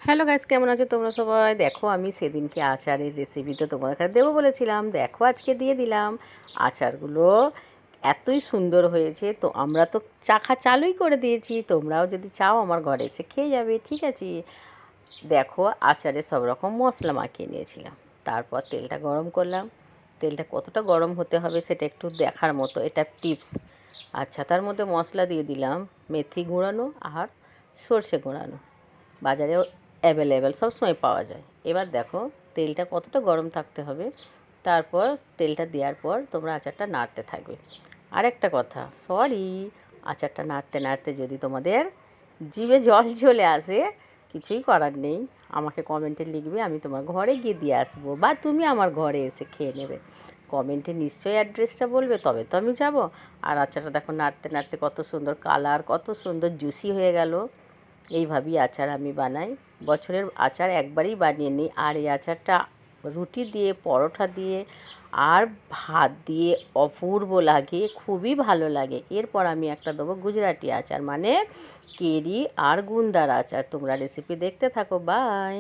Hello guys, কেমন আছো তোমরা সবাই? দেখো আমি সেদিনকে আচারের রেসিপি তো তোমাদের কাছে দেবো বলেছিলাম, দেখো আজকে দিয়ে দিলাম। আচারগুলো এতই সুন্দর হয়েছে, তো আমরা তো চাখা চালুই করে দিয়েছি। তোমরাও যদি চাও আমার ঘরে এসে খেয়ে যাবে, ঠিক আছে? দেখো আচারে সব রকম মশলা মাখিয়ে নিয়েছিলাম। তারপর তেলটা গরম করলাম। তেলটা কতটা গরম হতে হবে সেটা একটু দেখার মতো, এটা টিপস। আচ্ছা, তার মধ্যে মশলা দিয়ে দিলাম মেথি গুঁড়ানো আর সর্ষে গুঁড়ানো। বাজারেও অ্যাভেলেবেল সবসময় পাওয়া যায়। এবার দেখো তেলটা কতটা গরম থাকতে হবে। তারপর তেলটা দেওয়ার পর তোমরা আচারটা নাড়তে থাকবে। আরেকটা কথা, সরি, আচারটা নাড়তে নাড়তে যদি তোমাদের জিভে জল চলে আসে, কিছুই করার নেই, আমাকে কমেন্টে লিখবে, আমি তোমার ঘরে গিয়ে দিয়ে আসবো, বা তুমি আমার ঘরে এসে খেয়ে নেবে। কমেন্টে নিশ্চয়ই অ্যাড্রেসটা বলবে, তবে তো আমি যাব। আর আচারটা দেখো নাড়তে নাড়তে কত সুন্দর কালার, কত সুন্দর জুসি হয়ে গেল। এইভাবেই আচার আমি বানাই। বছরের আচার একবারই বানিয়ে নিই, আর এই আচারটা রুটি দিয়ে, পরোটা দিয়ে আর ভাত দিয়ে অপূর্ব লাগে, খুবই ভালো লাগে। এরপর আমি একটা দেবো গুজরাটি আচার, মানে কেরি আর গুন্দার আচার। তোমরা রেসিপি দেখতে থাকো, বাই।